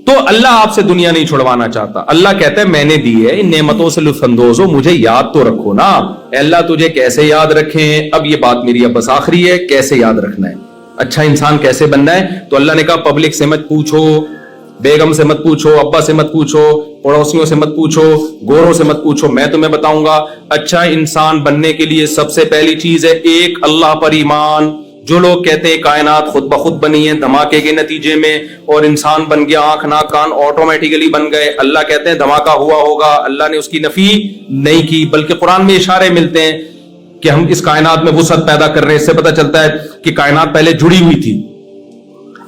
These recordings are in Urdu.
تو اللہ آپ سے دنیا نہیں چھڑوانا چاہتا. اللہ کہتا ہے میں نے دی ہے, ان نعمتوں سے لطف اندوز ہو, مجھے یاد تو رکھو نا. اے اللہ تجھے کیسے یاد رکھیں؟ اب یہ بات میری اب بس آخری ہے, کیسے یاد رکھنا ہے, اچھا انسان کیسے بننا ہے. تو اللہ نے کہا پبلک سے مت پوچھو, بیگم سے مت پوچھو, ابا سے مت پوچھو, پڑوسیوں سے مت پوچھو, گوروں سے مت پوچھو, میں تمہیں بتاؤں گا. اچھا انسان بننے کے لیے سب سے پہلی چیز ہے ایک اللہ پر ایمان. جو لوگ کہتے ہیں کائنات خود بخود بنی ہے دھماکے کے نتیجے میں, اور انسان بن گیا, آنکھ ناک کان آٹومیٹیکلی بن گئے, اللہ کہتے ہیں دھماکہ ہوا ہوگا, اللہ نے اس کی نفی نہیں کی, بلکہ قرآن میں اشارے ملتے ہیں کہ ہم اس کائنات میں وسعت پیدا کر رہے ہیں. اس سے پتہ چلتا ہے کہ کائنات پہلے جڑی ہوئی تھی.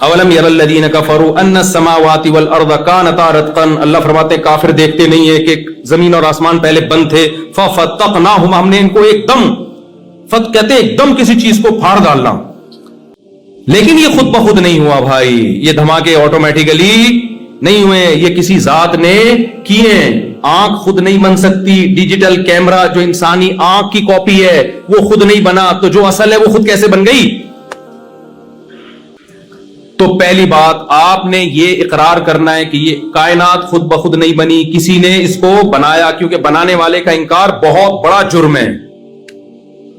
اولم یر الذین کفروا ان السماوات والارض کانتا رتقا, اللہ فرماتے ہیں کافر دیکھتے نہیں ہے کہ زمین اور آسمان پہلے بند تھے. ففتقناہما, ہم نے ان کو ایک دم, فت کہتے ہیں ایک دم کسی چیز کو پھاڑ ڈالنا. لیکن یہ خود بخود نہیں ہوا بھائی, یہ دھماکے آٹومیٹیکلی نہیں ہوئے, یہ کسی ذات نے کیے. آنکھ خود نہیں بن سکتی, ڈیجیٹل کیمرہ جو انسانی آنکھ کی کاپی ہے وہ خود نہیں بنا, تو جو اصل ہے وہ خود کیسے بن گئی؟ تو پہلی بات آپ نے یہ اقرار کرنا ہے کہ یہ کائنات خود بخود نہیں بنی, کسی نے اس کو بنایا, کیونکہ بنانے والے کا انکار بہت بڑا جرم ہے,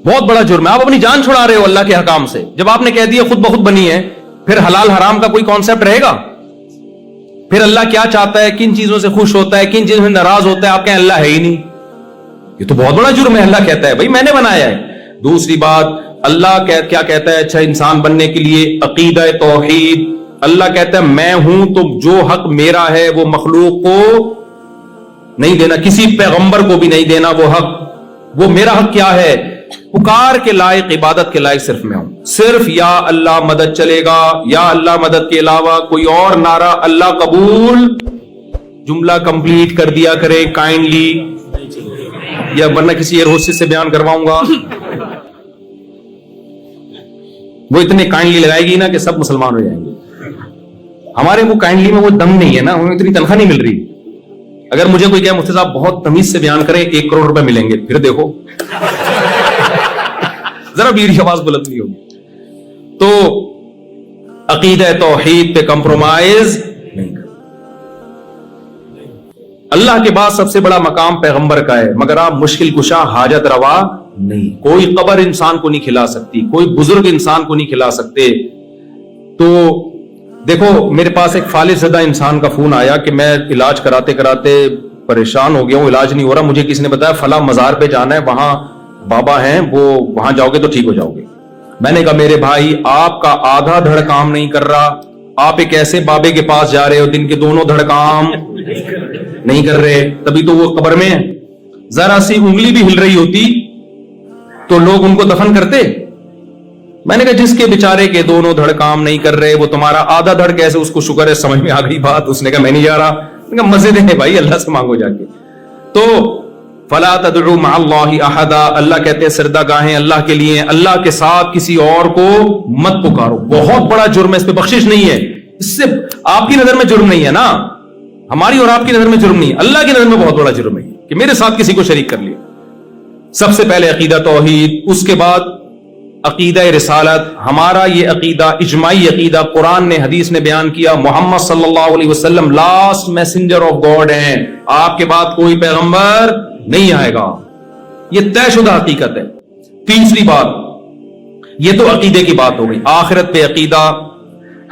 بہت بڑا جرم ہے. آپ اپنی جان چھڑا رہے ہو اللہ کے حکام سے. جب آپ نے کہہ دیا خود بخود بنی ہے, پھر حلال حرام کا کوئی کانسیپٹ رہے گا؟ پھر اللہ کیا چاہتا ہے, کن چیزوں سے خوش ہوتا ہے, کن چیزوں سے ناراض ہوتا ہے, آپ کہیں اللہ ہے ہی نہیں. یہ تو بہت بڑا جرم ہے. اللہ کہتا ہے بھائی میں نے بنایا ہے. دوسری بات, اللہ کیا کہتا ہے اچھا انسان بننے کے لیے عقیدہ توحید. اللہ کہتا ہے میں ہوں, تو جو حق میرا ہے وہ مخلوق کو نہیں دینا, کسی پیغمبر کو بھی نہیں دینا وہ حق. وہ میرا حق کیا ہے؟ پکار کے لائق, عبادت کے لائق صرف میں ہوں. صرف یا اللہ مدد چلے گا, یا اللہ مدد کے علاوہ کوئی اور نعرہ اللہ قبول. جملہ کمپلیٹ کر دیا کرے کائنڈلی, یا ورنہ کسی ایئر ہوسٹس سے بیان کرواؤں گا. وہ اتنے کائنڈلی لگائے گی نا کہ سب مسلمان ہو جائیں گے. ہمارے وہ کائنڈلی میں وہ دم نہیں ہے نا, ہمیں اتنی تنخواہ نہیں مل رہی. اگر مجھے کوئی کہے مفتی صاحب بہت تمیز سے بیان کرے 1 کروڑ روپے ملیں گے, پھر دیکھو ذرا میری آواز بلند نہیں ہوگی. تو عقیدہ توحید پہ کمپرومائز نہیں کرنا. اللہ کے بعد سب سے بڑا مقام پیغمبر کا ہے, مگر آپ مشکل کشا حاجت روا نہیں. کوئی قبر انسان کو نہیں کھلا سکتی, کوئی بزرگ انسان کو نہیں کھلا سکتے. تو دیکھو میرے پاس ایک فالج زدہ انسان کا فون آیا کہ میں علاج کراتے کراتے پریشان ہو گیا ہوں, علاج نہیں ہو رہا, مجھے کسی نے بتایا فلاں مزار پہ جانا ہے, وہاں بابا ہیں, وہ وہاں جاؤ گے تو ٹھیک ہو جاؤ گے. میں نے کہا میرے بھائی آپ کا آدھا دھڑ کام نہیں کر رہا, آپ ایک ایسے بابے کے پاس جا رہے ہو جن کے دونوں دھڑ کام نہیں کر رہے, تبھی تو وہ قبر میں ہیں. ذرا سی انگلی بھی ہل رہی ہوتی تو لوگ ان کو دفن کرتے. میں نے کہا جس کے بیچارے کے دونوں دھڑ کام نہیں کر رہے, وہ تمہارا آدھا دھڑ کیسے, اس کو شکر ہے سمجھ میں آ گئی بات. اس نے کہا میں نہیں جا رہا. میں نے کہا مزے دیں بھائی, اللہ سے مانگو جا کے. تو فلا تدعوا مع اللہ احدا, اللہ کہتے ہیں سردہ گاہیں اللہ کے لیے, اللہ کے ساتھ کسی اور کو مت پکارو. بہت بڑا جرم ہے, اس پہ بخشش نہیں ہے. اس سے آپ کی نظر میں جرم نہیں ہے نا, ہماری اور آپ کی نظر میں جرم نہیں ہے, اللہ کی نظر میں بہت بڑا جرم ہے کہ میرے ساتھ کسی کو شریک کر لیا. سب سے پہلے عقیدہ توحید, اس کے بعد عقیدہ رسالت. ہمارا یہ عقیدہ اجماعی عقیدہ, قرآن نے حدیث نے بیان کیا, محمد صلی اللہ علیہ وسلم لاسٹ میسنجر آف گاڈ ہیں, آپ کے بعد کوئی پیغمبر نہیں آئے گا. یہ طے شدہ حقیقت ہے. تیسری بات, یہ تو عقیدے کی بات ہو گئی. آخرت پہ عقیدہ,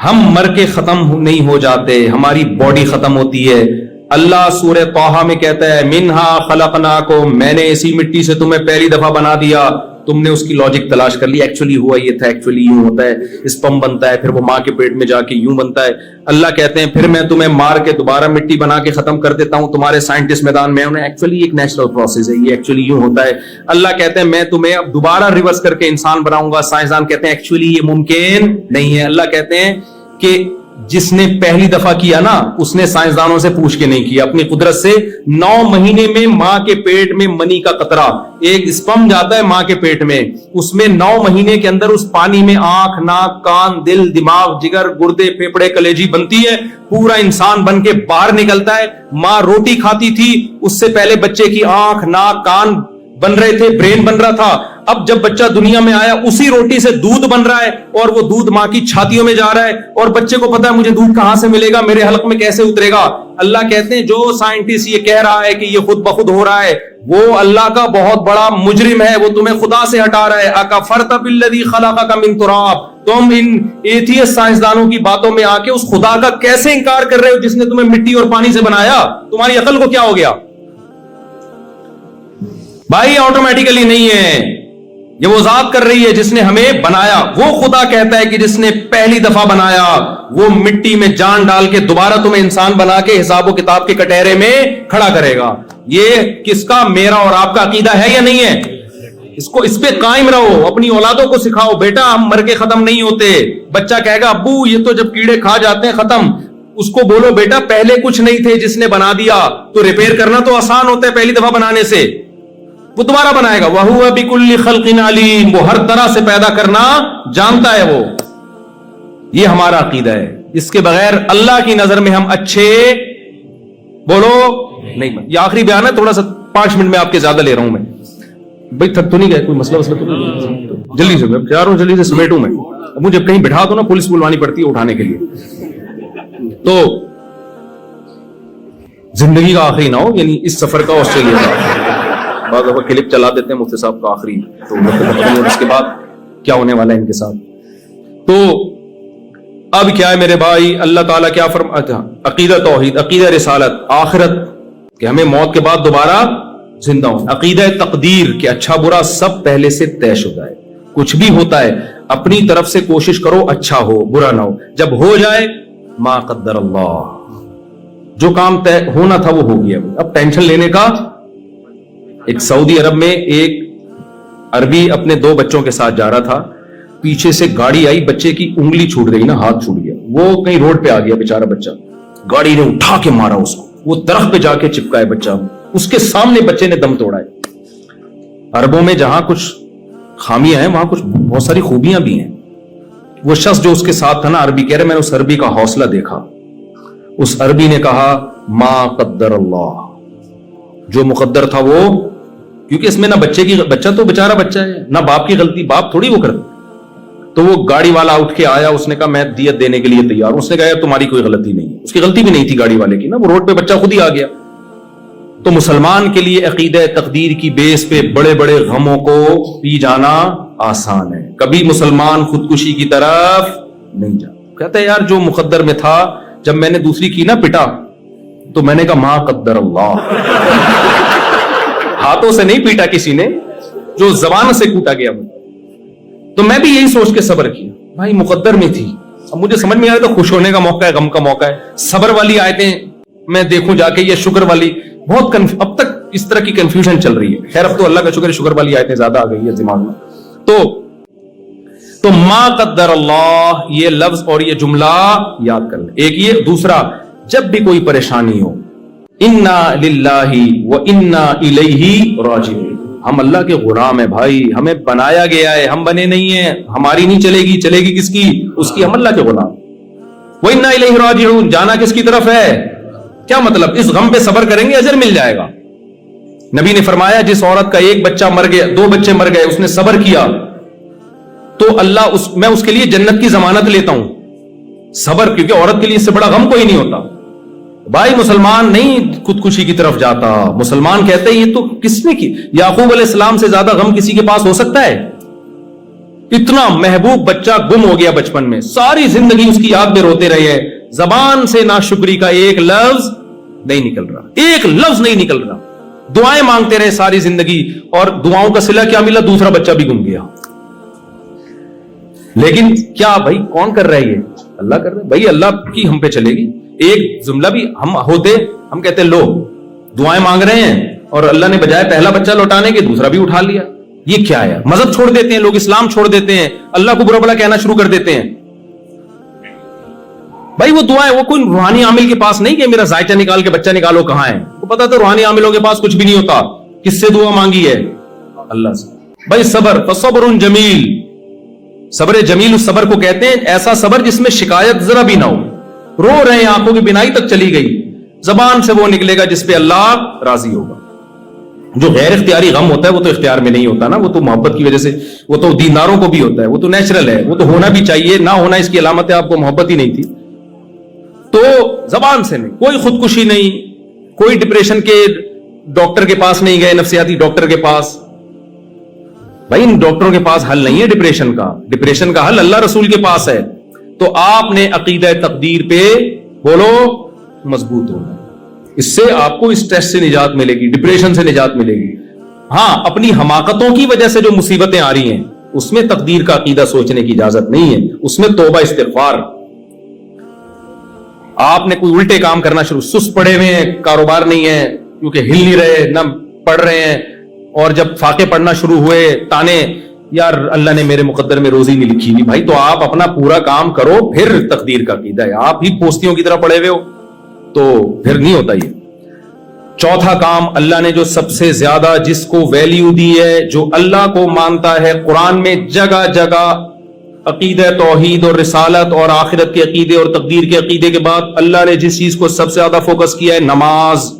ہم مر کے ختم نہیں ہو جاتے, ہماری باڈی ختم ہوتی ہے. اللہ سورہ طٰہٰ میں کہتا ہے منہا خلقناکم, میں نے اسی مٹی سے تمہیں پہلی دفعہ بنا دیا. تم نے اس کی لاجک تلاش کر لی, ایکچولی ہوا یہ تھا, ایکچولی یوں ہوتا ہے, اسپم بنتا ہے, پھر وہ ماں کے پیٹ میں جا کے یوں بنتا ہے. اللہ کہتے ہیں پھر میں تمہیں مار کے دوبارہ مٹی بنا کے ختم کر دیتا ہوں. تمہارے سائنٹسٹ میدان میں انہیں ایکچولی ایک نیچرل پروسیس ہے, یہ ایکچولی یوں ہوتا ہے. اللہ کہتے ہیں میں تمہیں اب دوبارہ ریورس کر کے انسان بناؤں گا. سائنسدان کہتے ہیں ایکچولی یہ ممکن نہیں ہے. اللہ کہتے ہیں کہ جس نے پہلی دفعہ کیا نا, اس نے سائنسدانوں سے پوچھ کے نہیں کیا, اپنی قدرت سے 9 مہینے میں ماں کے پیٹ میں منی کا قطرہ, ایک اسپم جاتا ہے ماں کے پیٹ میں, اس میں 9 مہینے کے اندر اس پانی میں آنکھ, ناک, کان, دل, دماغ, جگر, گردے, پھیپھڑے, کلیجی بنتی ہے, پورا انسان بن کے باہر نکلتا ہے. ماں روٹی کھاتی تھی, اس سے پہلے بچے کی آنکھ, ناک, کان بن رہے تھے, برین بن رہا تھا. اب جب بچہ دنیا میں آیا اسی روٹی سے دودھ بن رہا ہے اور وہ دودھ ماں کی چھاتیوں میں جا رہا ہے اور بچے کو پتا ہے مجھے دودھ کہاں سے ملے گا, میرے حلق میں کیسے اترے گا. اللہ کہتے ہیں جو سائنٹسٹ یہ کہہ رہا ہے کہ یہ خود بخود ہو رہا ہے وہ اللہ کا بہت بڑا مجرم ہے, وہ تمہیں خدا سے ہٹا رہا ہے. اکفرت بالذی خلقک من تراب, تم ان ایتھیسٹ سائنسدانوں کی باتوں میں آ کے اس خدا کا کیسے انکار کر رہے ہو جس نے تمہیں مٹی اور پانی سے بنایا؟ تمہاری عقل کو کیا ہو گیا بھائی؟ آٹومیٹیکلی نہیں ہے, یہ وہ ذات کر رہی ہے جس نے ہمیں بنایا. وہ خدا کہتا ہے کہ جس نے پہلی دفعہ بنایا وہ مٹی میں جان ڈال کے دوبارہ تمہیں انسان بنا کے حساب و کتاب کے کٹہرے میں کھڑا کرے گا. یہ کس کا, میرا اور آپ کا عقیدہ ہے یا نہیں ہے؟ اس پہ قائم رہو, اپنی اولادوں کو سکھاؤ بیٹا ہم مر کے ختم نہیں ہوتے. بچہ کہے گا ابو یہ تو جب کیڑے کھا جاتے ہیں ختم, اس کو بولو بیٹا پہلے کچھ نہیں تھے جس نے بنا دیا, تو ریپیئر کرنا تو آسان ہوتا ہے پہلی دفعہ بنانے سے, وہ دوبارہ بنائے گا. وَهُوَ بِكُلِّ خَلْقٍ عَلِيمٌ, وہ ہر طرح سے پیدا کرنا جانتا ہے وہ. یہ ہمارا عقیدہ ہے. اس کے بغیر اللہ کی نظر میں ہم اچھے بولو نہیں. یہ آخری بیان ہے, تھوڑا سا 5 منٹ میں آپ کے زیادہ لے رہا ہوں میں. بھائی تھک تو نہیں گئے؟ کوئی مسئلہ تو نہیں؟ جلدی سے میں جا رہا ہوں, جلدی سے سمیٹوں میں. مجھے کہیں بٹھا دو نا پولیس بلوانی پڑتی ہے اٹھانے کے لیے. تو زندگی کا آخری نہ ہو, یعنی اس سفر کا آسٹریلیا کا. بعض دفعہ کلپ چلا دیتے ہیں مفتی صاحب کا آخری, تو اس کے بعد کیا ہونے والا ہے ان کے ساتھ. تو اب کیا ہے میرے بھائی, اللہ تعالیٰ کیا فرماتا, عقیدہ توحید, عقیدہ رسالت, آخرت کہ ہمیں موت کے بعد دوبارہ زندہ ہوں, عقیدہ تقدیر کہ اچھا برا سب پہلے سے طے شدہ ہے. کچھ بھی ہوتا ہے اپنی طرف سے کوشش کرو اچھا ہو برا نہ ہو, جب ہو جائے ما قدر اللہ, جو کام طے ہونا تھا وہ ہو گیا. اب ٹینشن لینے کا. ایک سعودی عرب میں ایک عربی اپنے 2 بچوں کے ساتھ جا رہا تھا, پیچھے سے گاڑی آئی, بچے کی انگلی چھوٹ گئی نا, ہاتھ چھوٹ گیا, وہ کہیں روڈ پہ آ گیا بیچارہ بچہ, گاڑی نے اٹھا کے مارا اس کو, وہ درخت پہ جا کے چپکا ہے بچہ, اس کے سامنے بچے نے دم توڑا ہے. عربوں میں جہاں کچھ خامیاں ہیں وہاں کچھ بہت ساری خوبیاں بھی ہیں. وہ شخص جو اس کے ساتھ تھا نا, عربی کہہ رہے, میں نے اس عربی کا حوصلہ دیکھا. اس عربی نے کہا ما قدر اللہ, جو مقدر تھا وہ, کیونکہ اس میں نہ بچہ تو بیچارہ بچہ ہے, نہ باپ کی غلطی, باپ تھوڑی وہ کرتا. تو وہ گاڑی والا اٹھ کے آیا, اس نے کہا میں دیت دینے کے لیے تیار ہوں. اس نے کہا تمہاری کوئی غلطی نہیں ہے. اس کی غلطی بھی نہیں تھی گاڑی والے کی نا, وہ روڈ پہ بچہ خود ہی آ گیا. تو مسلمان کے لیے عقیدہ تقدیر کی بیس پہ بڑے بڑے غموں کو پی جانا آسان ہے. کبھی مسلمان خودکشی کی طرف نہیں جا. کہتا ہے یار جو مقدر میں تھا, جب میں نے دوسری کی نا پٹا, تو میں نے کہا ما قدر اللہ. ہاتھوں سے نہیں پیٹا کسی نے, جو زبان سے کوٹا گیا. تو میں بھی یہی سوچ کے صبر کیا, بھائی مقدر میں تھی. اب مجھے سمجھ میں آ رہا تھا خوش ہونے کا موقع ہے, غم کا موقع ہے. صبر والی آیتیں میں دیکھوں جا کے, یہ شکر والی بہت اب تک اس طرح کی کنفیوژن چل رہی ہے. خیر اب تو اللہ کا شکر, شکر والی آیتیں زیادہ آ گئی ہے دماغ میں. تو ما قدر اللہ یہ لفظ اور یہ جملہ یاد کر لیں. ایک یہ, دوسرا جب بھی کوئی پریشانی ہو, انا للہ و انا الیہ راجعون, ہم اللہ کے غلام ہیں بھائی, ہمیں بنایا گیا ہے, ہم بنے نہیں ہیں. ہماری نہیں چلے گی, چلے گی کس کی؟ اس کی. ہم اللہ کے غلام. و انا الیہ راجعون, جانا کس کی طرف ہے؟ کیا مطلب؟ اس غم پہ صبر کریں گے اجر مل جائے گا. نبی نے فرمایا جس عورت کا 1 بچہ مر گیا, 2 بچے مر گئے, اس نے صبر کیا تو اللہ میں اس کے لیے جنت کی ضمانت لیتا ہوں. صبر, کیونکہ عورت کے لیے اس سے بڑا غم کوئی نہیں ہوتا. بھائی مسلمان نہیں خودکشی کی طرف جاتا. مسلمان کہتے ہیں یہ تو کس نے کی, یعقوب علیہ السلام سے زیادہ غم کسی کے پاس ہو سکتا ہے؟ اتنا محبوب بچہ گم ہو گیا بچپن میں, ساری زندگی اس کی یاد میں روتے رہے ہیں, زبان سے ناشکری کا ایک لفظ نہیں نکل رہا, ایک لفظ نہیں نکل رہا. دعائیں مانگتے رہے ساری زندگی, اور دعاؤں کا صلہ کیا ملا؟ دوسرا بچہ بھی گم گیا. لیکن کیا بھائی کون کر رہا ہے یہ؟ اللہ کر رہا ہے بھائی. اللہ کی ہم پہ چلے گی. ایک جملہ بھی ہم ہوتے, ہم کہتے لو دعائیں مانگ رہے ہیں, اور اللہ نے بجائے پہلا بچہ لوٹانے کے دوسرا بھی اٹھا لیا. یہ کیا ہے؟ مذہب چھوڑ دیتے ہیں لوگ, اسلام چھوڑ دیتے ہیں, اللہ کو برا بھلا کہنا شروع کر دیتے ہیں. بھائی وہ دعائیں, وہ کوئی روحانی عامل کے پاس نہیں کہ میرا ذائچہ نکال کے بچہ نکالو کہاں ہے. وہ پتا تو روحانی عاملوں کے پاس کچھ بھی نہیں ہوتا. کس سے دعا مانگی ہے؟ اللہ سے. بھائی صبر, فصبر جمیل, صبر جمیل اس صبر کو کہتے ہیں, ایسا صبر جس میں شکایت ذرا بھی نہ ہو. رو رہے ہیں, آنکھوں کی بینائی تک چلی گئی, زبان سے وہ نکلے گا جس پہ اللہ راضی ہوگا. جو غیر اختیاری غم ہوتا ہے وہ تو اختیار میں نہیں ہوتا نا, وہ تو محبت کی وجہ سے, وہ تو دینداروں کو بھی ہوتا ہے, وہ تو نیچرل ہے, وہ تو ہونا بھی چاہیے, نہ ہونا اس کی علامت ہے آپ کو محبت ہی نہیں تھی. تو زبان سے نہیں, کوئی خودکشی نہیں, کوئی ڈپریشن کے ڈاکٹر کے پاس نہیں گئے, نفسیاتی ڈاکٹر کے پاس. بھائی ان ڈاکٹروں کے پاس حل نہیں ہے ڈپریشن کا, ڈپریشن کا حل اللہ رسول کے پاس ہے. تو آپ نے عقیدہ تقدیر پہ بولو مضبوط ہونا, اس سے آپ کو اسٹریس سے نجات ملے گی, ڈپریشن سے نجات ملے گی. ہاں اپنی حماقتوں کی وجہ سے جو مصیبتیں آ رہی ہیں اس میں تقدیر کا عقیدہ سوچنے کی اجازت نہیں ہے, اس میں توبہ استغفار. آپ نے کوئی الٹے کام کرنا شروع, سست پڑے ہوئے ہیں, کاروبار نہیں ہے کیونکہ ہل نہیں رہے, نہ پڑھ رہے ہیں, اور جب فاقے پڑھنا شروع ہوئے تانے, یار اللہ نے میرے مقدر میں روزی نہیں لکھی ہوئی. بھائی تو آپ اپنا پورا کام کرو, پھر تقدیر کا عقیدہ ہے. آپ ہی پوستیوں کی طرح پڑے ہوئے ہو تو پھر نہیں ہوتا یہ. چوتھا کام, اللہ نے جو سب سے زیادہ جس کو ویلیو دی ہے, جو اللہ کو مانتا ہے, قرآن میں جگہ جگہ عقیدہ توحید اور رسالت اور آخرت کے عقیدے اور تقدیر کے عقیدے کے بعد اللہ نے جس چیز کو سب سے زیادہ فوکس کیا ہے, نماز.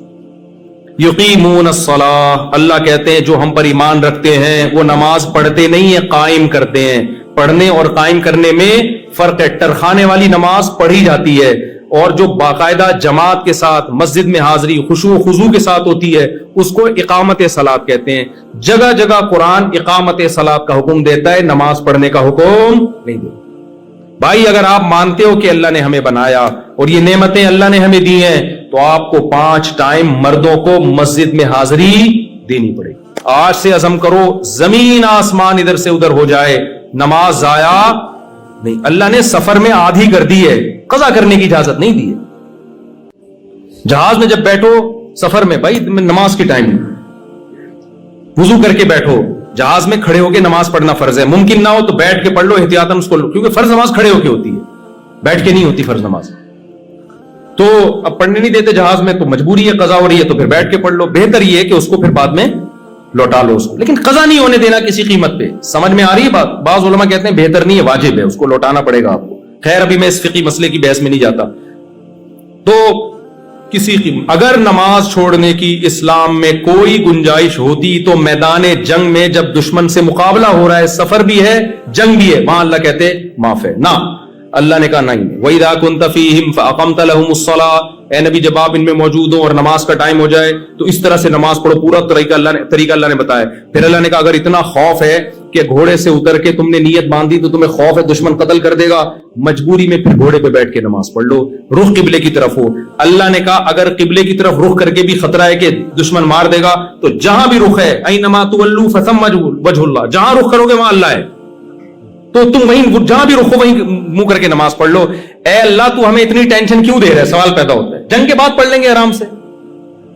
یقیمون الصلاۃ, اللہ کہتے ہیں جو ہم پر ایمان رکھتے ہیں وہ نماز پڑھتے نہیں ہیں, قائم کرتے ہیں. پڑھنے اور قائم کرنے میں فرق ہے. ٹرخانے والی نماز پڑھی جاتی ہے, اور جو باقاعدہ جماعت کے ساتھ مسجد میں حاضری خشوع و خضوع کے ساتھ ہوتی ہے اس کو اقامت صلاۃ کہتے ہیں. جگہ جگہ قرآن اقامت صلاۃ کا حکم دیتا ہے, نماز پڑھنے کا حکم نہیں دیتا. بھائی اگر آپ مانتے ہو کہ اللہ نے ہمیں بنایا اور یہ نعمتیں اللہ نے ہمیں دی ہیں, تو آپ کو 5 ٹائم مردوں کو مسجد میں حاضری دینی پڑے گی. آج سے عزم کرو, زمین آسمان ادھر سے ادھر ہو جائے, نماز ضائع نہیں. اللہ نے سفر میں آدھی کر دی ہے, قضا کرنے کی اجازت نہیں دی ہے. جہاز میں جب بیٹھو سفر میں, بھائی نماز کے ٹائم وضو کر کے بیٹھو, جہاز میں کھڑے ہو کے نماز پڑھنا فرض ہے. ممکن نہ ہو تو بیٹھ کے پڑھ لو احتیاطاً اس کو, کیونکہ فرض نماز کھڑے ہو کے ہوتی ہے, بیٹھ کے نہیں ہوتی فرض نماز. تو اب پڑھنے نہیں دیتے جہاز میں, تو مجبوری ہے, قضا ہو رہی ہے تو پھر بیٹھ کے پڑھ لو. بہتر یہ ہے کہ اس کو پھر بعد میں لوٹا لو اس کو, لیکن قضا نہیں ہونے دینا کسی قیمت پہ. سمجھ میں آ رہی ہے بات؟ بعض علماء کہتے ہیں بہتر نہیں ہے, واجب ہے, اس کو لوٹانا پڑے گا آپ کو. خیر ابھی میں اس فقہی مسئلے کی بحث میں نہیں جاتا. تو کسی قیمت اگر نماز چھوڑنے کی اسلام میں کوئی گنجائش ہوتی تو میدان جنگ میں جب دشمن سے مقابلہ ہو رہا ہے, سفر بھی ہے, جنگ بھی ہے, وہاں اللہ کہتے معاف ہے. نہ, اللہ نے کہا نہیں. وَإِذَا كُنْتَ فِيهِمْ فَأَقَمْتَ لَهُمُ الصَّلَاةَ, اے نبی جب آپ ان میں موجود ہو اور نماز کا ٹائم ہو جائے تو اس طرح سے نماز پڑھو. پورا طریقہ اللہ نے بتایا. پھر اللہ نے کہا اگر اتنا خوف ہے کہ گھوڑے سے اتر کے تم نے نیت باندھی تو تمہیں خوف ہے دشمن قتل کر دے گا, مجبوری میں پھر گھوڑے پہ بیٹھ کے نماز پڑھ لو, رخ قبلے کی طرف ہو. اللہ نے کہا اگر قبلے کی طرف رخ کر کے بھی خطرہ ہے کہ دشمن مار دے گا تو جہاں بھی رخ ہے, اینما تولوا فثم وجہ اللہ, جہاں رخ کرو گے وہاں اللہ ہے, تو تم وہیں جہاں بھی رخ ہو وہیں منہ کر کے نماز پڑھ لو. اے اللہ تو ہمیں اتنی ٹینشن کیوں دے رہا ہے؟ سوال پیدا ہوتا ہے. جنگ کے بعد پڑھ لیں گے آرام سے.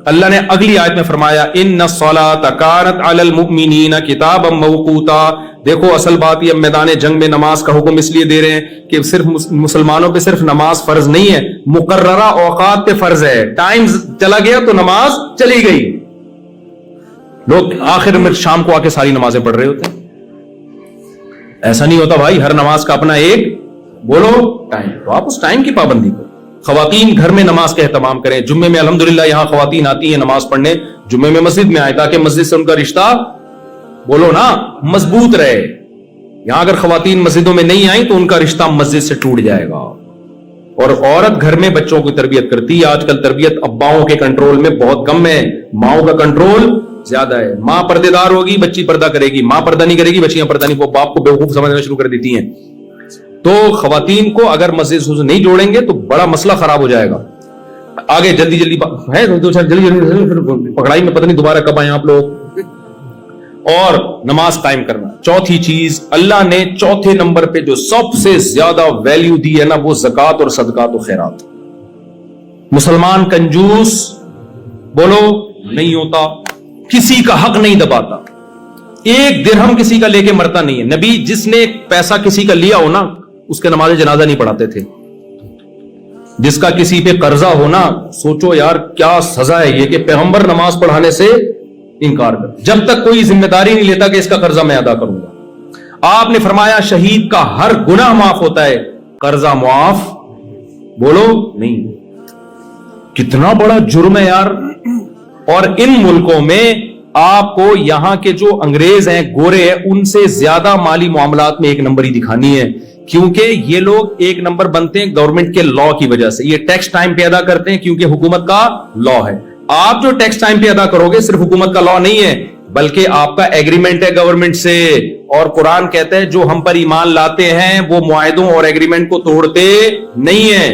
اللہ نے اگلی آیت میں فرمایا ان الصلاۃ کانت علی المؤمنین کتابا موقوتا. دیکھو اصل بات یہ, میدان جنگ میں نماز کا حکم اس لیے دے رہے ہیں کہ صرف مسلمانوں پہ صرف نماز فرض نہیں ہے, مقررہ اوقات پہ فرض ہے. ٹائم چلا گیا تو نماز چلی گئی. لوگ آخر میں شام کو آ کے ساری نمازیں پڑھ رہے ہوتے ہیں. ایسا نہیں ہوتا بھائی, ہر نماز کا اپنا ایک بولو ٹائم, تو آپ اس ٹائم کی پابندی کرو. خواتین گھر میں نماز کا اہتمام کریں. جمعے میں الحمدللہ یہاں خواتین آتی ہیں نماز پڑھنے, جمعے میں مسجد میں آئے تاکہ مسجد سے ان کا رشتہ بولو نا مضبوط رہے. یہاں اگر خواتین مسجدوں میں نہیں آئیں تو ان کا رشتہ مسجد سے ٹوٹ جائے گا. اور عورت گھر میں بچوں کی تربیت کرتی ہے. آج کل تربیت اباؤں کے کنٹرول میں بہت کم ہے, ماؤں کا کنٹرول زیادہ ہے. ماں پردے دار ہوگی بچی پردہ کرے گی, ماں پردہ نہیں کرے گی بچیاں پردہ نہیں, وہ باپ کو بیوقوف سمجھنا شروع کر دیتی ہیں. تو خواتین کو اگر مسجد سے نہیں جوڑیں گے تو بڑا مسئلہ خراب ہو جائے گا. آگے جلدی ہے جلدی پکڑائی میں پتہ نہیں دوبارہ کب آئے آپ لوگ. اور نماز قائم کرنا. چوتھی چیز اللہ نے چوتھے نمبر پہ جو سب سے زیادہ ویلیو دی ہے نا, وہ زکات اور صدقات و خیرات. مسلمان کنجوس بولو نہیں ہوتا, کسی کا حق نہیں دباتا, ایک درہم کسی کا لے کے مرتا نہیں ہے. نبی جس نے پیسہ کسی کا لیا ہو نا اس کے نماز جنازہ نہیں پڑھاتے تھے. جس کا کسی پہ قرضہ ہونا, سوچو یار کیا سزا ہے یہ کہ پیغمبر نماز پڑھانے سے انکار کر, جب تک کوئی ذمہ داری نہیں لیتا کہ اس کا قرضہ میں ادا کروں گا. آپ نے فرمایا شہید کا ہر گناہ معاف ہوتا ہے, قرضہ معاف بولو نہیں. کتنا بڑا جرم ہے یار. اور ان ملکوں میں آپ کو یہاں کے جو انگریز ہیں، گورے ہیں، ان سے زیادہ مالی معاملات میں ایک نمبری دکھانی ہے، کیونکہ یہ لوگ ایک نمبر بنتے ہیں گورنمنٹ کے لا کی وجہ سے. یہ ٹیکس ٹائم پہ ادا کرتے ہیں کیونکہ حکومت کا لا ہے. آپ جو ٹیکس ٹائم پہ ادا کرو گے صرف حکومت کا لا نہیں ہے بلکہ آپ کا ایگریمنٹ ہے گورنمنٹ سے. اور قرآن کہتا ہے جو ہم پر ایمان لاتے ہیں وہ معاہدوں اور ایگریمنٹ کو توڑتے نہیں ہیں.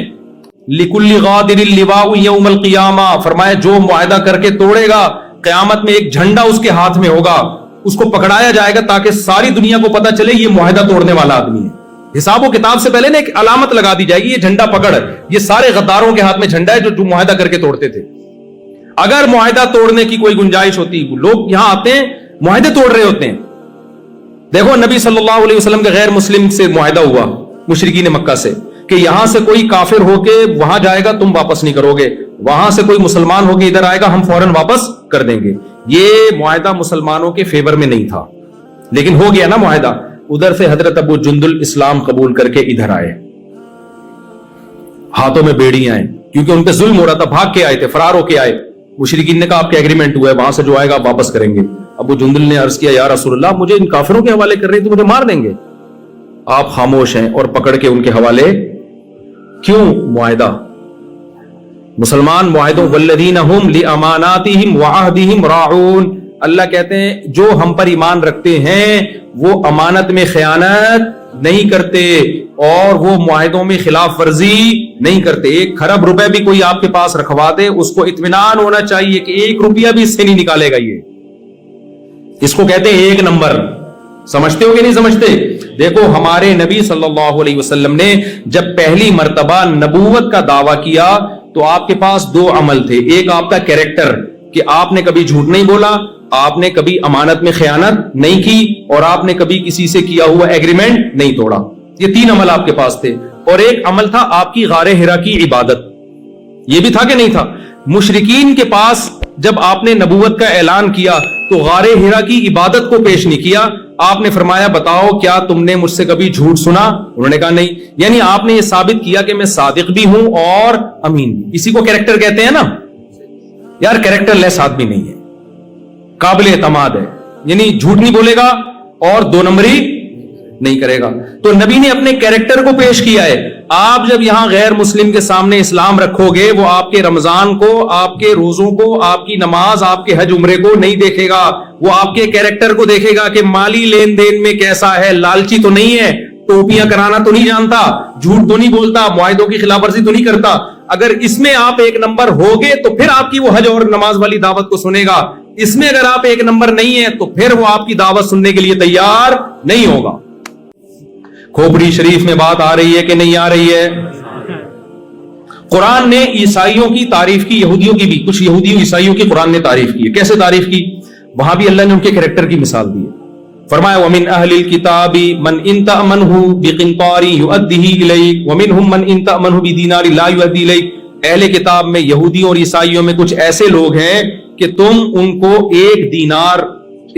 لِكُلِّ غَادِرٍ لِوَاءٌ يَوْمَ الْقِيَامَةِ، فرمایا جو معاہدہ کر کے توڑے گا قیامت میں ایک جھنڈا اس کے ہاتھ میں ہوگا، اس کو پکڑایا جائے گا تاکہ ساری دنیا کو پتا چلے یہ معاہدہ توڑنے والا آدمی ہے. حساب و کتاب سے پہلے نا ایک علامت لگا دی جائے گی، یہ جھنڈا پکڑ، یہ سارے غداروں کے ہاتھ میں جھنڈا ہے جو معاہدہ کر کے توڑتے تھے. اگر معاہدہ توڑنے کی کوئی گنجائش ہوتی، لوگ یہاں آتے ہیں معاہدے توڑ رہے ہوتے ہیں. دیکھو نبی صلی اللہ علیہ وسلم کے غیر مسلم سے معاہدہ ہوا مشرکین مکہ سے کہ یہاں سے کوئی کافر ہو کے وہاں جائے گا تم واپس نہیں کرو گے، وہاں سے کوئی مسلمان ہو کے ادھر آئے گا ہم فوراً واپس کر دیں گے. یہ معاہدہ مسلمانوں کے فیور میں نہیں تھا لیکن ہو گیا نا معاہدہ. ادھر سے حضرت ابو جندل اسلام قبول کر کے ادھر آئے، ہاتھوں میں بیڑیاں آئے کیونکہ ان پہ ظلم ہو رہا تھا، بھاگ کے آئے تھے، فرار ہو کے آئے. مشرکین نے کہا آپ کا ایگریمنٹ ہوا ہے، وہاں سے جو آئے گا آپ واپس کریں گے. ابو جندل نے عرض کیا یا رسول اللہ مجھے ان کافروں کے حوالے کر رہے ہیں تو مجھے مار دیں گے. آپ خاموش ہیں اور پکڑ کے ان کے حوالے. کیوں؟ معاہدہ. مسلمان معاہدوں والذین هم لاماناتهم وعہدهم راعون، اللہ کہتے ہیں جو ہم پر ایمان رکھتے ہیں وہ امانت میں خیانت نہیں کرتے اور وہ معاہدوں میں خلاف ورزی نہیں کرتے. 1 ارب روپے بھی کوئی آپ کے پاس رکھوا دے اس کو اطمینان ہونا چاہیے کہ 1 روپیہ بھی اس سے نہیں نکالے گا. یہ اس کو کہتے ہیں 1 نمبر. سمجھتے ہو کہ نہیں سمجھتے؟ دیکھو ہمارے نبی صلی اللہ علیہ وسلم نے جب پہلی مرتبہ نبوت کا دعویٰ کیا تو آپ کے پاس 2 عمل تھے. ایک آپ کا کیریکٹر کہ آپ نے کبھی جھوٹ نہیں بولا، آپ نے کبھی امانت میں خیانت نہیں کی اور آپ نے کبھی کسی سے کیا ہوا ایگریمنٹ نہیں توڑا. یہ 3 عمل آپ کے پاس تھے. اور ایک عمل تھا آپ کی غار حرا کی عبادت. یہ بھی تھا کہ نہیں تھا؟ مشرکین کے پاس جب آپ نے نبوت کا اعلان کیا تو غار حرا کی عبادت کو پیش نہیں کیا. آپ نے فرمایا بتاؤ کیا تم نے مجھ سے کبھی جھوٹ سنا؟ انہوں نے کہا نہیں. یعنی آپ نے یہ ثابت کیا کہ میں صادق بھی ہوں اور امین بھی. اسی کو کیریکٹر کہتے ہیں نا. یار کیریکٹر لیس آدمی نہیں ہے، قابل اعتماد ہے، یعنی جھوٹ نہیں بولے گا اور 2 نمبری نہیں کرے گا. تو نبی نے اپنے کیریکٹر کو پیش کیا ہے. آپ جب یہاں غیر مسلم کے سامنے اسلام رکھو گے وہ آپ کے رمضان کو، آپ کے روزوں کو، آپ کی نماز، آپ کے حج عمرے کو نہیں دیکھے گا، وہ آپ کے کیریکٹر کو دیکھے گا کہ مالی لین دین میں کیسا ہے، لالچی تو نہیں ہے، ٹوپیاں کرانا تو نہیں جانتا، جھوٹ تو نہیں بولتا، معاہدوں کی خلاف ورزی تو نہیں کرتا. اگر اس میں آپ 1 نمبر ہوگے تو پھر آپ کی وہ حج اور نماز والی دعوت کو سنے گا. اس میں اگر آپ 1 نمبر نہیں ہے تو پھر وہ آپ کی دعوت سننے کے لیے تیار نہیں ہوگا. کھوپڑی شریف میں بات آ رہی ہے کہ نہیں آ رہی ہے؟ قرآن نے عیسائیوں کی تعریف کی، یہودیوں کی بھی، کچھ یہودیوں عیسائیوں کی قرآن نے تعریف کی ہے. کیسے تعریف کی؟ وہاں بھی اللہ نے ان کے کریکٹر کی مثال دی ہے. فرمایا وَمِنْ أَهْلِ الْكِتَابِ مَنْ إِنْ تَأْمَنْهُ بِقِنْطَارٍ يُؤَدِّهِ إِلَيْكَ وَمِنْهُمْ مَنْ إِنْ تَأْمَنْهُ بِدِينَارٍ لَا يُؤَدِّي إِلَيْكَ. اہل کتاب میں یہودیوں اور عیسائیوں میں کچھ ایسے لوگ ہیں کہ تم ان کو 1 دینار،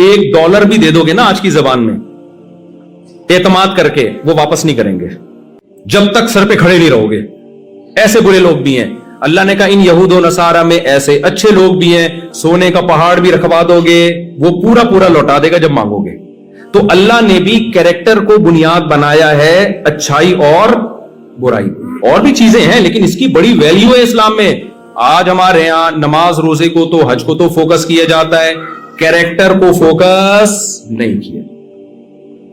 1 ڈالر بھی دے دو گے نا آج کی زبان میں، اعتماد کر کے وہ واپس نہیں کریں گے جب تک سر پہ کھڑے نہیں رہو گے. ایسے برے لوگ بھی ہیں. اللہ نے کہا ان یہود و نصارہ میں ایسے اچھے لوگ بھی ہیں، سونے کا پہاڑ بھی رکھوا دو گے وہ پورا لوٹا دے گا جب مانگو گے. تو اللہ نے بھی کیریکٹر کو بنیاد بنایا ہے، اچھائی اور برائی. اور بھی چیزیں ہیں لیکن اس کی بڑی ویلیو ہے اسلام میں. آج ہمارے ہاں نماز روزے کو تو حج کو تو فوکس کیا جاتا ہے، کیریکٹر کو فوکس نہیں کیا.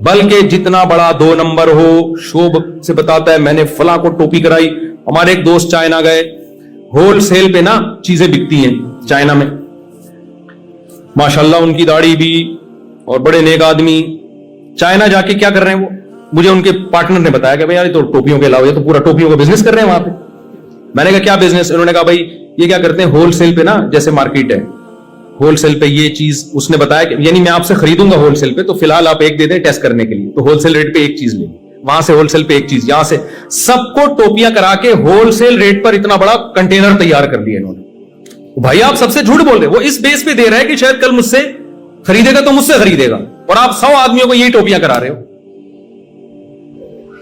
بلکہ جتنا بڑا 2 نمبر ہو، شوب سے بتاتا ہے میں نے فلاں کو ٹوپی کرائی. ہمارے ایک دوست چائنا گئے، ہول سیل پہ نا چیزیں بکتی ہیں چائنا میں، ماشاءاللہ ان کی داڑھی بھی اور بڑے نیک آدمی. چائنا جا کے کیا کر رہے ہیں وہ؟ مجھے ان کے پارٹنر نے بتایا کہ بھائی یار تو ٹوپیوں کے علاوہ یہ تو پورا ٹوپیوں کا بزنس کر رہے ہیں وہاں پہ. میں نے کہا کیا بزنس؟ انہوں نے کہا بھائی یہ کیا کرتے ہیں ہول سیل پہ نا، جیسے مارکیٹ ہے ہول سیل پہ یہ چیز، اس نے بتایا کہ یعنی میں آپ سے خریدوں گا ہول سیل پہ تو فی الحال آپ 1 دے دیں ٹیسٹ کرنے کے لیے، تو ہول سیل ریٹ پہ 1 چیز لیں، وہاں سے ہول سیل پہ 1 چیز، یہاں سے سب کو ٹوپیاں کرا کے ہول سیل ریٹ پر اتنا بڑا کنٹینر تیار کر دیا انہوں نے. بھائی آپ سب سے جھوٹ بول رہے، وہ اس بیس پہ دے رہا ہے کہ شاید کل مجھ سے خریدے گا تو مجھ سے خریدے گا، اور آپ 100 آدمیوں کو یہی ٹوپیاں کرا رہے ہو.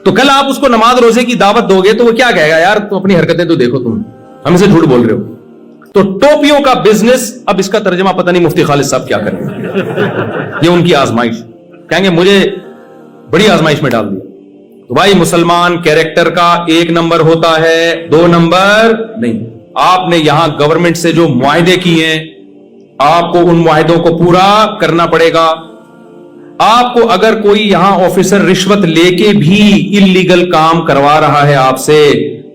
تو کل آپ اس کو نماز روزے کی دعوت دو گے تو وہ کیا کہے گا؟ یار تو اپنی حرکتیں تو دیکھو، تم ہم سے جھوٹ بول رہے ہو. تو ٹوپیوں کا بزنس، اب اس کا ترجمہ پتہ نہیں مفتی خالد صاحب کیا کریں گے، یہ ان کی آزمائش، کہیں گے مجھے بڑی آزمائش میں ڈال دیا۔ تو بھائی مسلمان کیریکٹر کا 1 نمبر ہوتا ہے، 2 نمبر نہیں۔ آپ نے یہاں گورنمنٹ سے جو معاہدے کیے ہیں، آپ کو ان معاہدوں کو پورا کرنا پڑے گا۔ آپ کو اگر کوئی یہاں آفیسر رشوت لے کے بھی انلیگل کام کروا رہا ہے آپ سے،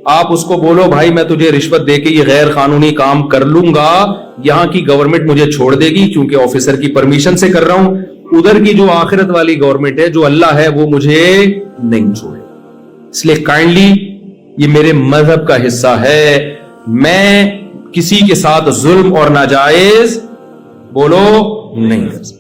آپ اس کو بولو بھائی میں تجھے رشوت دے کے یہ غیر قانونی کام کر لوں گا، یہاں کی گورنمنٹ مجھے چھوڑ دے گی کیونکہ آفیسر کی پرمیشن سے کر رہا ہوں، ادھر کی جو آخرت والی گورنمنٹ ہے، جو اللہ ہے، وہ مجھے نہیں چھوڑے۔ اس لیے کائنڈلی یہ میرے مذہب کا حصہ ہے، میں کسی کے ساتھ ظلم اور ناجائز بولو نہیں کر سکتا۔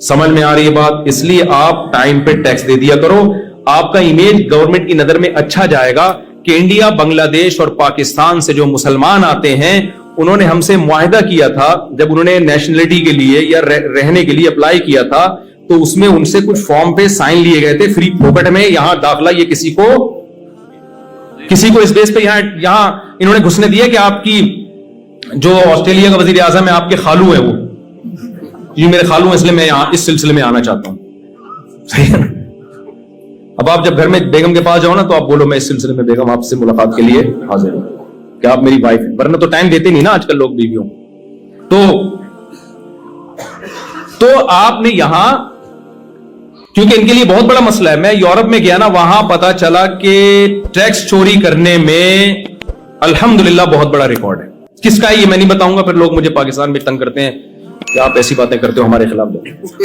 سمجھ میں آ رہی ہے بات؟ اس لیے آپ ٹائم پہ ٹیکس دے دیا کرو، آپ کا امیج گورنمنٹ کی نظر میں اچھا جائے گا کہ انڈیا، بنگلہ دیش اور پاکستان سے جو مسلمان آتے ہیں، انہوں نے ہم سے معاہدہ کیا تھا جب انہوں نے نیشنلٹی کے لیے یا رہنے کے لیے اپلائی کیا تھا، تو اس میں ان سے کچھ فارم پہ سائن لیے گئے تھے، فری پھوکٹ میں یہاں داخلہ یہ کسی کو اس بیس پہ یہاں انہوں نے گھسنے دیا کہ آپ کی جو آسٹریلیا کا وزیر اعظم ہے، آپ کے خالو ہیں، وہ یہ میرے خالو ہیں، اس لیے میں یہاں اس سلسلے میں آنا چاہتا ہوں۔ صحیح ہے نا؟ اب آپ جب گھر میں بیگم کے پاس جاؤ نا، تو آپ بولو میں اس سلسلے میں بیگم آپ سے ملاقات کے لیے حاضر ہوں کہ آپ میری وائف ہیں، ورنہ تو ٹائم دیتے نہیں نا آج کل لوگ بیویوں تو آپ نے یہاں، کیونکہ ان کے لیے بہت بڑا مسئلہ ہے۔ میں یورپ میں گیا نا، وہاں پتا چلا کہ ٹیکس چوری کرنے میں الحمدللہ بہت بڑا ریکارڈ ہے۔ کس کا ہے یہ میں نہیں بتاؤں گا، پھر لوگ مجھے پاکستان میں تنگ کرتے ہیں کہ آپ ایسی باتیں کرتے ہو ہمارے خلاف۔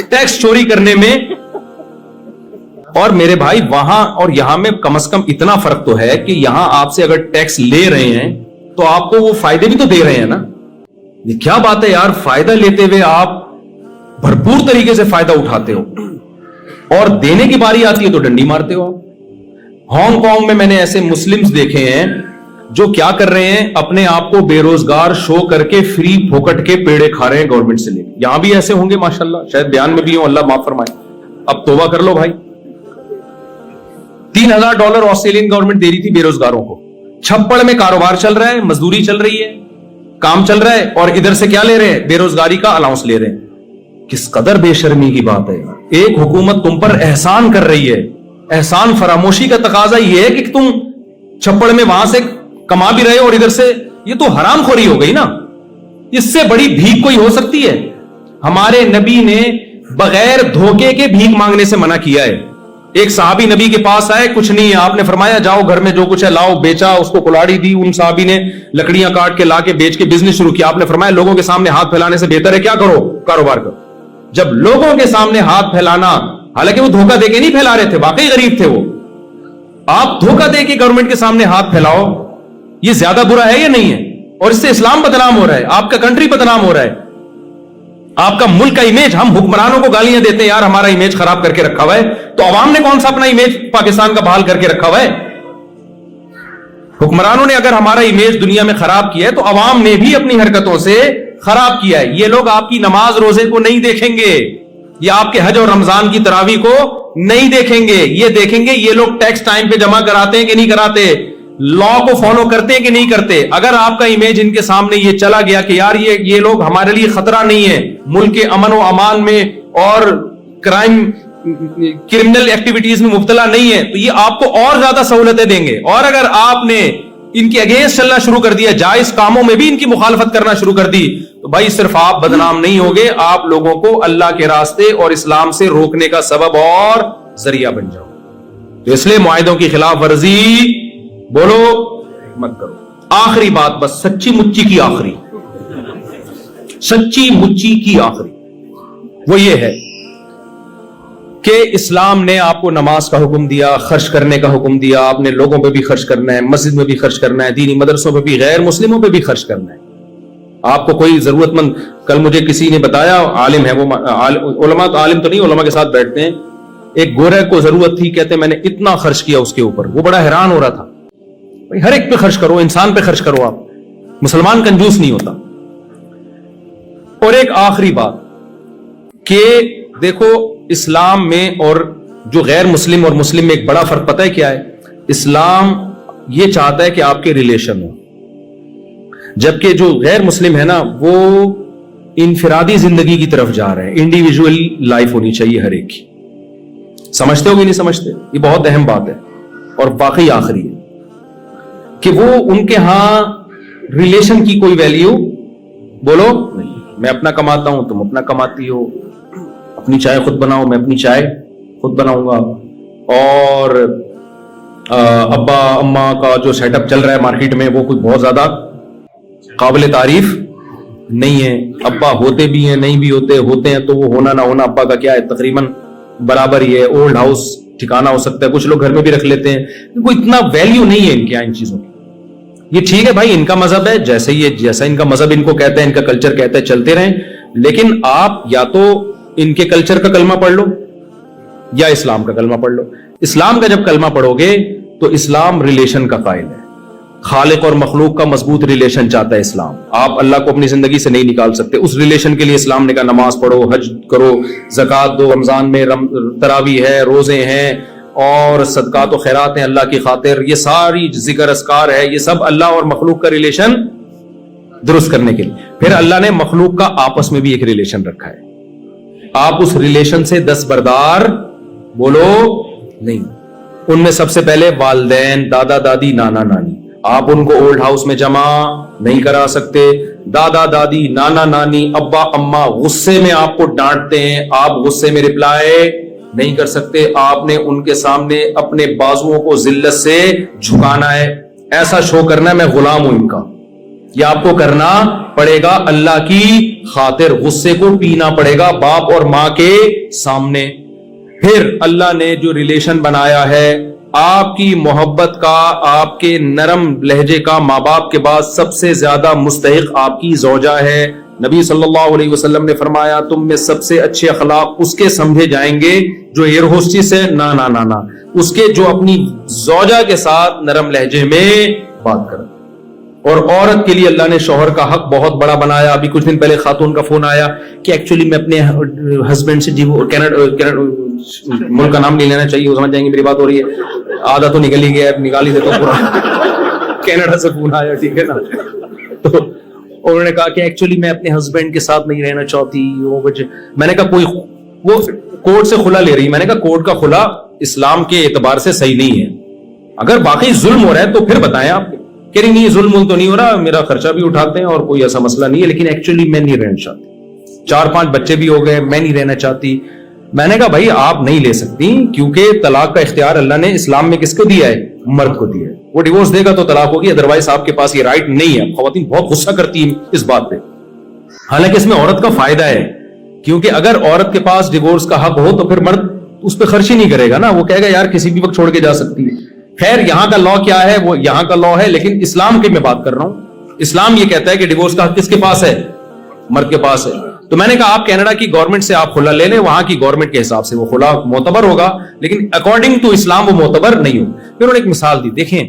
ٹیکس چوری کرنے میں، اور میرے بھائی وہاں اور یہاں میں کم از کم اتنا فرق تو ہے کہ یہاں آپ سے اگر ٹیکس لے رہے ہیں تو آپ کو وہ فائدے بھی تو دے رہے ہیں نا۔ یہ کیا بات ہے یار، فائدہ لیتے ہوئے آپ بھرپور طریقے سے فائدہ اٹھاتے ہو، اور دینے کی باری آتی ہے تو ڈنڈی مارتے ہو آپ۔ ہانگ کانگ میں میں نے ایسے مسلمز دیکھے ہیں جو کیا کر رہے ہیں، اپنے آپ کو بے روزگار شو کر کے فری پھوکٹ کے پیڑے کھا رہے ہیں گورنمنٹ سے لے کے۔ یہاں بھی ایسے ہوں گے ماشاءاللہ، شاید بیان میں بھی ہوں، اللہ معاف فرمائے۔ اب توبہ کر لو بھائی۔ $3000 آسٹریلین گورنمنٹ دے رہی تھی بے روزگاروں کو، چھپڑ میں کاروبار چل رہا ہے، مزدوری چل رہی ہے، کام چل رہا ہے، اور ادھر سے کیا لے رہے ہیں؟ بے روزگاری کا الاؤنس لے رہے ہیں۔ کس قدر بے شرمی کی بات ہے۔ ایک حکومت تم پر احسان کر رہی ہے، احسان فراموشی کا تقاضا یہ ہے کہ تم چھپڑ میں وہاں سے کما بھی رہے ہو اور ادھر سے، یہ تو حرام خوری ہو گئی نا۔ اس سے بڑی بھیک کوئی ہو سکتی ہے؟ ہمارے نبی نے بغیر دھوکے کے بھیک مانگنے سے منع کیا ہے۔ ایک صحابی نبی کے پاس آئے، کچھ نہیں ہے، آپ نے فرمایا جاؤ گھر میں جو کچھ ہے لاؤ، بیچا، اس کو کلاڑی دی، ان صحابی نے لکڑیاں کاٹ کے لا کے بیچ کے بزنس شروع کیا۔ آپ نے فرمایا لوگوں کے سامنے ہاتھ پھیلانے سے بہتر ہے کیا کرو؟ کاروبار کرو۔ جب لوگوں کے سامنے ہاتھ پھیلانا، حالانکہ وہ دھوکہ دے کے نہیں پھیلا رہے تھے، واقعی غریب تھے وہ، آپ دھوکہ دے کے گورنمنٹ کے سامنے ہاتھ پھیلاؤ، یہ زیادہ برا ہے یا نہیں ہے؟ اور اس سے اسلام بدنام ہو رہا ہے، آپ کا کنٹری بدنام ہو رہا ہے، آپ کا ملک کا امیج۔ ہم حکمرانوں کو گالیاں دیتے ہیں یار ہمارا امیج خراب کر کے رکھا ہوا ہے، تو عوام نے کون سا اپنا امیج پاکستان کا بحال کر کے رکھا ہوا ہے؟ حکمرانوں نے اگر ہمارا امیج دنیا میں خراب کیا ہے تو عوام نے بھی اپنی حرکتوں سے خراب کیا ہے۔ یہ لوگ آپ کی نماز روزے کو نہیں دیکھیں گے، یہ آپ کے حج اور رمضان کی تراویح کو نہیں دیکھیں گے، یہ دیکھیں گے یہ لوگ ٹیکس ٹائم پہ جمع کراتے ہیں کہ نہیں کراتے، لا کو فالو کرتے ہیں کہ نہیں کرتے۔ اگر آپ کا امیج ان کے سامنے یہ چلا گیا کہ یار یہ لوگ ہمارے لیے خطرہ نہیں ہے، ملک کے امن و امان میں اور کرمنل ایکٹیویٹیز میں مبتلا نہیں ہے، تو یہ آپ کو اور زیادہ سہولتیں دیں گے۔ اور اگر آپ نے ان کے اگینسٹ چلنا شروع کر دیا، جائز کاموں میں بھی ان کی مخالفت کرنا شروع کر دی، تو بھائی صرف آپ بدنام نہیں ہوگے، آپ لوگوں کو اللہ کے راستے اور اسلام سے روکنے کا سبب اور ذریعہ بن جاؤ۔ تو اس لیے معاہدوں کی خلاف ورزی بولو مت کرو۔ آخری بات، بس سچی مچی کی آخری، سچی مچی کی آخری، وہ یہ ہے کہ اسلام نے آپ کو نماز کا حکم دیا، خرچ کرنے کا حکم دیا، آپ نے لوگوں پہ بھی خرچ کرنا ہے، مسجد میں بھی خرچ کرنا ہے، دینی مدرسوں پہ بھی، غیر مسلموں پہ بھی خرچ کرنا ہے۔ آپ کو کوئی ضرورت مند، کل مجھے کسی نے بتایا، عالم ہے وہ، علماء عالم تو نہیں، علماء کے ساتھ بیٹھتے ہیں، ایک گورے کو ضرورت تھی، کہتے میں نے اتنا خرچ کیا اس کے اوپر، وہ بڑا حیران ہو رہا تھا۔ ہر ایک پہ خرچ کرو، انسان پہ خرچ کرو، آپ مسلمان کنجوس نہیں ہوتا۔ اور ایک آخری بات کہ دیکھو اسلام میں اور جو غیر مسلم اور مسلم میں ایک بڑا فرق پتہ ہے کیا ہے؟ اسلام یہ چاہتا ہے کہ آپ کے ریلیشن ہو، جبکہ جو غیر مسلم ہے نا وہ انفرادی زندگی کی طرف جا رہے ہیں. انڈیویجول لائف ہونی چاہیے ہر ایک کی. سمجھتے ہو کہ نہیں سمجھتے؟ یہ بہت اہم بات ہے اور واقعی آخری ہے کہ وہ ان کے ہاں ریلیشن کی کوئی ویلیو بولو نہیں. میں اپنا کماتا ہوں تم اپنا کماتی ہو, اپنی چائے خود بناؤ میں اپنی چائے خود بناؤں گا, اور ابا اماں کا جو سیٹ اپ چل رہا ہے مارکیٹ میں وہ کوئی بہت زیادہ قابل تعریف نہیں ہے. ابا ہوتے بھی ہیں نہیں بھی ہوتے ہیں تو وہ ہونا نہ ہونا ابا کا کیا ہے, تقریباً برابر ہی ہے. اولڈ ہاؤس ٹھکانہ ہو سکتا ہے, کچھ لوگ گھر میں بھی رکھ لیتے ہیں, کوئی اتنا ویلیو نہیں ہے ان کے یہاں ان چیزوں کی. یہ ٹھیک ہے بھائی ان کا مذہب ہے, جیسا ان کا مذہب ان کو کہتا ہے, ان کا کلچر کہتا ہے, چلتے رہیں, لیکن آپ یا تو ان کے کلچر کا کلمہ پڑھ لو یا اسلام کا کلمہ پڑھ لو. اسلام کا جب کلمہ پڑھو گے تو اسلام ریلیشن کا قائل ہے, خالق اور مخلوق کا مضبوط ریلیشن چاہتا ہے اسلام. آپ اللہ کو اپنی زندگی سے نہیں نکال سکتے, اس ریلیشن کے لیے اسلام نے کہا نماز پڑھو, حج کرو, زکوٰۃ دو, رمضان میں تراویح ہے, روزے ہیں اور صدقات و خیرات ہیں اللہ کی خاطر, یہ ساری ذکر اذکار ہے, یہ سب اللہ اور مخلوق کا ریلیشن درست کرنے کے لیے. پھر اللہ نے مخلوق کا آپس میں بھی ایک ریلیشن رکھا ہے, آپ اس ریلیشن سے دستبردار بولو نہیں. ان میں سب سے پہلے والدین, دادا دادی, نانا نانی, آپ ان کو اولڈ ہاؤس میں جمع نہیں کرا سکتے. دادا دادی, نانا نانی, ابا اما غصے میں آپ کو ڈانٹتے ہیں, آپ غصے میں رپلائی نہیں کر سکتے. آپ نے ان کے سامنے اپنے بازوؤں کو ذلت سے جھکانا ہے, ایسا شو کرنا ہے میں غلام ہوں ان کا. یہ آپ کو کرنا پڑے گا اللہ کی خاطر, غصے کو پینا پڑے گا باپ اور ماں کے سامنے. پھر اللہ نے جو ریلیشن بنایا ہے آپ کی محبت کا, آپ کے نرم لہجے کا, ماں باپ کے بعد سب سے زیادہ مستحق آپ کی زوجہ ہے. نبی صلی اللہ علیہ وسلم نے فرمایا تم میں سب سے اچھے اخلاق اس کے سمجھے جائیں گے جو ایئر ہوسٹس ہے, نا اس کے جو اپنی زوجہ کے ساتھ نرم لہجے میں بات کرے. اور عورت کے لیے اللہ نے شوہر کا حق بہت بڑا بنایا. ابھی کچھ دن پہلے خاتون کا فون آیا کہ ایکچولی میں اپنے ہسبینڈ سے, جی وہ ملک کا نام نہیں لینا چاہیے, وہ سمجھ جائیں گے میری بات ہو رہی ہے, آدھا تو نکل ہی گیا, نکال ہی دیتا ہوں پورا. کینیڈا سے فون آیا, ٹھیک ہے نا, تو انہوں نے کہا کہ ایکچولی میں اپنے ہسبینڈ کے ساتھ نہیں رہنا چاہتی. میں نے کہا کوئی وہ کورٹ سے خلا لے رہی, میں نے کہا کورٹ کا خلا اسلام کے اعتبار سے صحیح نہیں ہے. اگر باقی ظلم ہو رہا ہے تو پھر بتائیں. آپ کہہ رہی نہیں ظلم تو نہیں ہو رہا, میرا خرچہ بھی اٹھاتے ہیں اور کوئی ایسا مسئلہ نہیں ہے, لیکن ایکچولی میں نہیں رہنا چاہتی, 4-5 بچے بھی ہو گئے, میں نہیں رہنا چاہتی. میں نے کہا بھائی آپ نہیں لے سکتی, کیونکہ طلاق کا اختیار اللہ نے اسلام میں کس کو دیا ہے, مرد کو دیا ہے. وہ ڈیورس دے گا تو طلاق ہوگی, ادروائز آپ کے پاس یہ رائٹ نہیں ہے. خواتین بہت غصہ کرتی ہیں اس بات پہ, حالانکہ اس میں عورت کا فائدہ ہے, کیونکہ اگر عورت کے پاس ڈیورس کا حق ہو تو پھر مرد اس پہ خرچ ہی نہیں کرے گا نا, وہ کہے گا یار کسی بھی وقت چھوڑ کے جا سکتی ہے. خیر یہاں کا لا کیا ہے وہ یہاں کا لا ہے, لیکن اسلام کی میں بات کر رہا ہوں. اسلام یہ کہتا ہے کہ ڈیورس کا حق کس کے پاس ہے, مرد کے پاس ہے. تو میں نے کہا آپ کینیڈا کی گورنمنٹ سے آپ خلا لے لیں, وہاں کی گورنمنٹ کے حساب سے وہ خلا معتبر ہوگا, لیکن اکارڈنگ ٹو اسلام وہ معتبر نہیں ہوگا. پھر انہوں نے ایک مثال دی, دیکھیں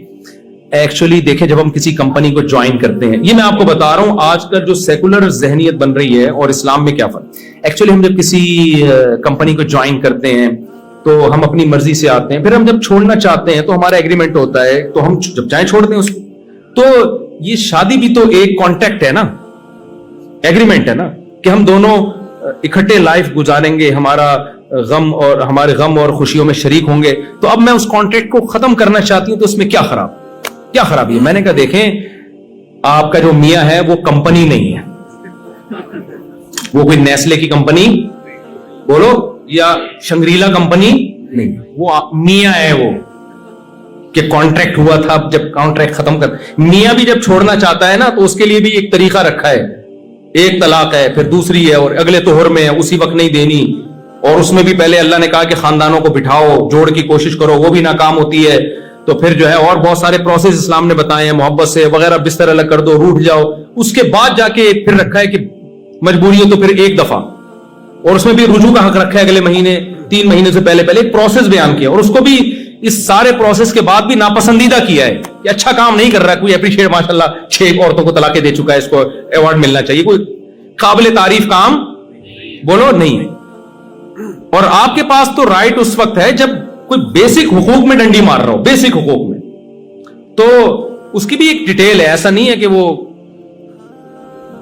ایکچولی دیکھیں جب ہم کسی کمپنی کو جوائن کرتے ہیں, یہ میں آپ کو بتا رہا ہوں آج کل جو سیکولر ذہنیت بن رہی ہے اور اسلام میں کیا فرق. ایکچولی ہم جب کسی کمپنی کو جوائن کرتے ہیں تو ہم اپنی مرضی سے آتے ہیں, پھر ہم جب چھوڑنا چاہتے ہیں تو ہمارا ایگریمنٹ ہوتا ہے, تو ہم جب چاہیں چھوڑ دیں اس کو. تو یہ شادی بھی تو ایک کانٹیکٹ ہے نا, ایگریمنٹ ہے نا, کہ ہم دونوں اکٹھے لائف گزاریں گے, ہمارا غم اور ہمارے غم اور خوشیوں میں شریک ہوں گے. تو اب میں اس کانٹریکٹ کو ختم کرنا چاہتی ہوں, تو اس میں کیا خرابی ہے. میں نے کہا دیکھیں آپ کا جو میاں ہے وہ کمپنی نہیں ہے, وہ کوئی نیسلے کی کمپنی بولو یا شنگریلا کمپنی نہیں, وہ میاں ہے, وہ کہ کانٹریکٹ ہوا تھا, جب کانٹریکٹ ختم کر, میاں بھی جب چھوڑنا چاہتا ہے نا تو اس کے لیے بھی ایک طریقہ رکھا ہے. ایک طلاق ہے, پھر دوسری ہے, اور اگلے توہر میں ہے, اسی وقت نہیں دینی. اور اس میں بھی پہلے اللہ نے کہا کہ خاندانوں کو بٹھاؤ, جوڑ کی کوشش کرو, وہ بھی ناکام ہوتی ہے. تو پھر جو ہے اور بہت سارے پروسیس اسلام نے بتائے ہیں, محبت سے وغیرہ, بستر الگ کر دو, روٹھ جاؤ. اس کے بعد جا کے پھر رکھا ہے کہ مجبوری ہو تو پھر ایک دفعہ, اور اس میں بھی رجوع کا حق رکھا ہے اگلے مہینے, 3 مہینے سے پہلے ایک پروسیس بیان کیا, اور اس کو بھی اس سارے پروسیس کے بعد بھی ناپسندیدہ کیا ہے کہ اچھا کام نہیں کر رہا ہے. کوئی اپریشیٹ ماشاءاللہ 6 عورتوں کو طلاقیں دے چکا ہے, اس کو ایوارڈ ملنا چاہیے, کوئی قابل تعریف کام بولو نہیں ہے. اور آپ کے پاس تو رائٹ اس وقت ہے جب کوئی بیسک حقوق میں ڈنڈی مار رہا ہو, بیسک حقوق میں, تو اس کی بھی ایک ڈیٹیل ہے. ایسا نہیں ہے کہ وہ